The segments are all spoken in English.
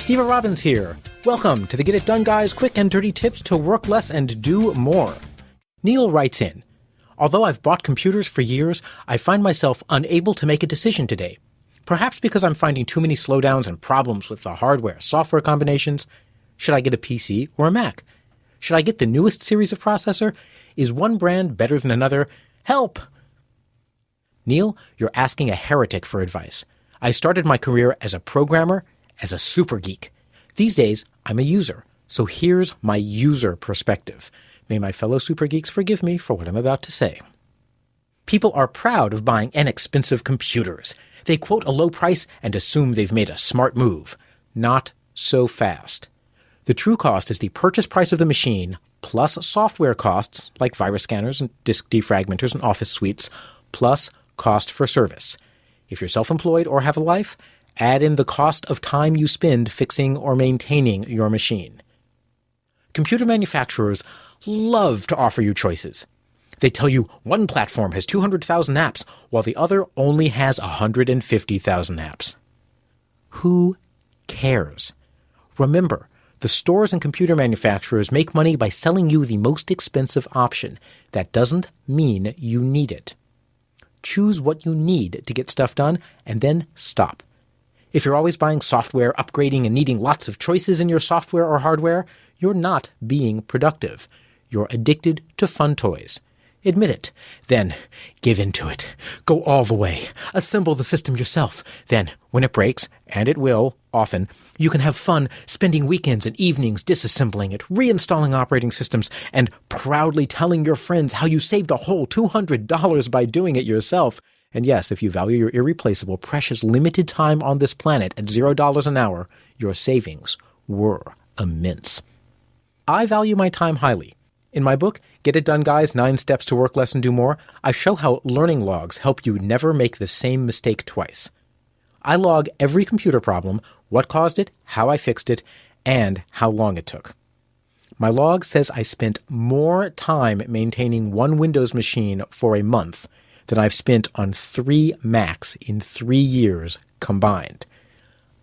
Steve Robbins here. Welcome to the Get It Done Guys quick and dirty tips to work less and do more. Neil writes in, although I've bought computers for years, I find myself unable to make a decision today. Perhaps because I'm finding too many slowdowns and problems with the hardware-software combinations. Should I get a PC or a Mac? Should I get the newest series of processor? Is one brand better than another? Help! Neil, you're asking a heretic for advice. I started my career as a programmer, as a super geek. These days, I'm a user. So here's my user perspective. May my fellow super geeks forgive me for what I'm about to say. People are proud of buying inexpensive computers. They quote a low price and assume they've made a smart move. Not so fast. The true cost is the purchase price of the machine plus software costs like virus scanners and disk defragmenters and office suites plus cost for service. If you're self-employed or have a life, add in the cost of time you spend fixing or maintaining your machine. Computer manufacturers love to offer you choices. They tell you one platform has 200,000 apps while the other only has 150,000 apps. Who cares? Remember, the stores and computer manufacturers make money by selling you the most expensive option. That doesn't mean you need it. Choose what you need to get stuff done and then stop. If you're always buying software, upgrading, and needing lots of choices in your software or hardware, you're not being productive. You're addicted to fun toys. Admit it. Then give in to it. Go all the way. Assemble the system yourself. Then, when it breaks, and it will, often, you can have fun spending weekends and evenings disassembling it, reinstalling operating systems, and proudly telling your friends how you saved a whole $200 by doing it yourself. And yes, if you value your irreplaceable, precious, limited time on this planet at $0 an hour, your savings were immense. I value my time highly. In my book, Get It Done Guys, 9 Steps to Work Less and Do More, I show how learning logs help you never make the same mistake twice. I log every computer problem, what caused it, how I fixed it, and how long it took. My log says I spent more time maintaining one Windows machine for a month than I've spent on 3 Macs in 3 years combined.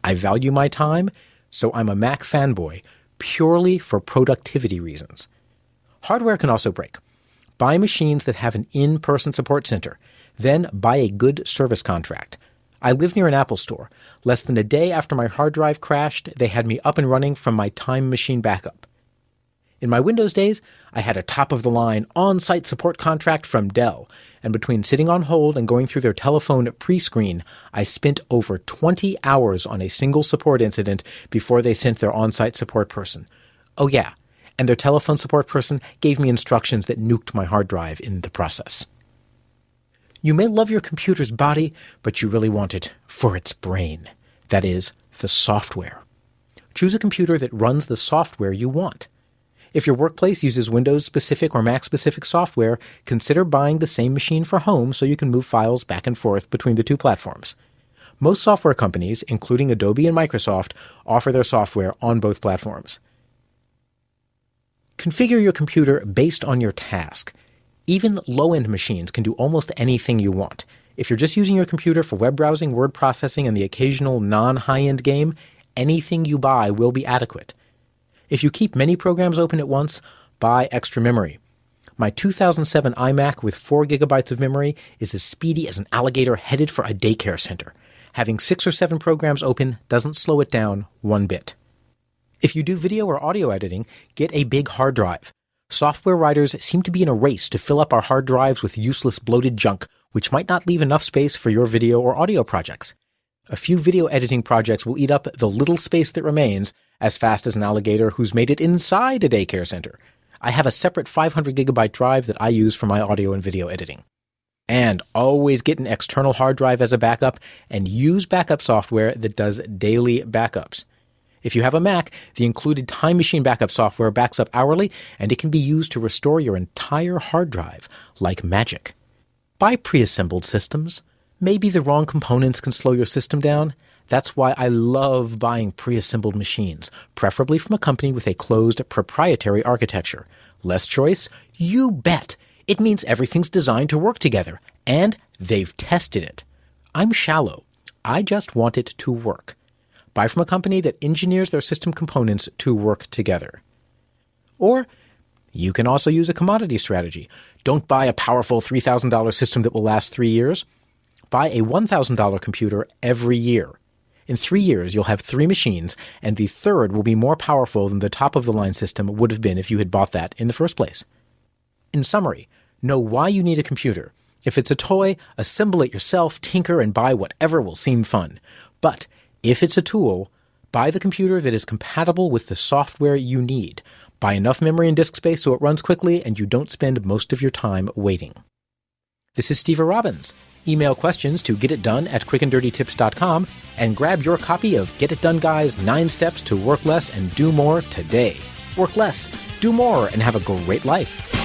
I value my time, so I'm a Mac fanboy, purely for productivity reasons. Hardware can also break. Buy machines that have an in-person support center. Then buy a good service contract. I live near an Apple store. Less than a day after my hard drive crashed, they had me up and running from my Time Machine backup. In my Windows days, I had a top-of-the-line on-site support contract from Dell, and between sitting on hold and going through their telephone pre-screen, I spent over 20 hours on a single support incident before they sent their on-site support person. Oh yeah, and their telephone support person gave me instructions that nuked my hard drive in the process. You may love your computer's body, but you really want it for its brain. That is, the software. Choose a computer that runs the software you want. If your workplace uses Windows-specific or Mac-specific software, consider buying the same machine for home so you can move files back and forth between the two platforms. Most software companies, including Adobe and Microsoft, offer their software on both platforms. Configure your computer based on your task. Even low-end machines can do almost anything you want. If you're just using your computer for web browsing, word processing, and the occasional non-high-end game, anything you buy will be adequate. If you keep many programs open at once, buy extra memory. My 2007 iMac with 4 gigabytes of memory is as speedy as an alligator headed for a daycare center. Having 6 or 7 programs open doesn't slow it down one bit. If you do video or audio editing, get a big hard drive. Software writers seem to be in a race to fill up our hard drives with useless bloated junk, which might not leave enough space for your video or audio projects. A few video editing projects will eat up the little space that remains as fast as an alligator who's made it inside a daycare center. I have a separate 500 gigabyte drive that I use for my audio and video editing. And always get an external hard drive as a backup and use backup software that does daily backups. If you have a Mac, the included Time Machine backup software backs up hourly, and it can be used to restore your entire hard drive like magic. Buy pre-assembled systems. Maybe the wrong components can slow your system down. That's why I love buying pre-assembled machines, preferably from a company with a closed proprietary architecture. Less choice? You bet! It means everything's designed to work together, and they've tested it. I'm shallow. I just want it to work. Buy from a company that engineers their system components to work together. Or you can also use a commodity strategy. Don't buy a powerful $3,000 system that will last 3 years. Buy a $1,000 computer every year. In 3 years, you'll have 3 machines, and the third will be more powerful than the top-of-the-line system would have been if you had bought that in the first place. In summary, know why you need a computer. If it's a toy, assemble it yourself, tinker, and buy whatever will seem fun. But if it's a tool, buy the computer that is compatible with the software you need. Buy enough memory and disk space so it runs quickly and you don't spend most of your time waiting. This is Steve Robbins. Email questions to getitdone@quickanddirtytips.com and grab your copy of Get It Done Guy's 9 Steps to Work Less and Do More today. Work less, do more, and have a great life.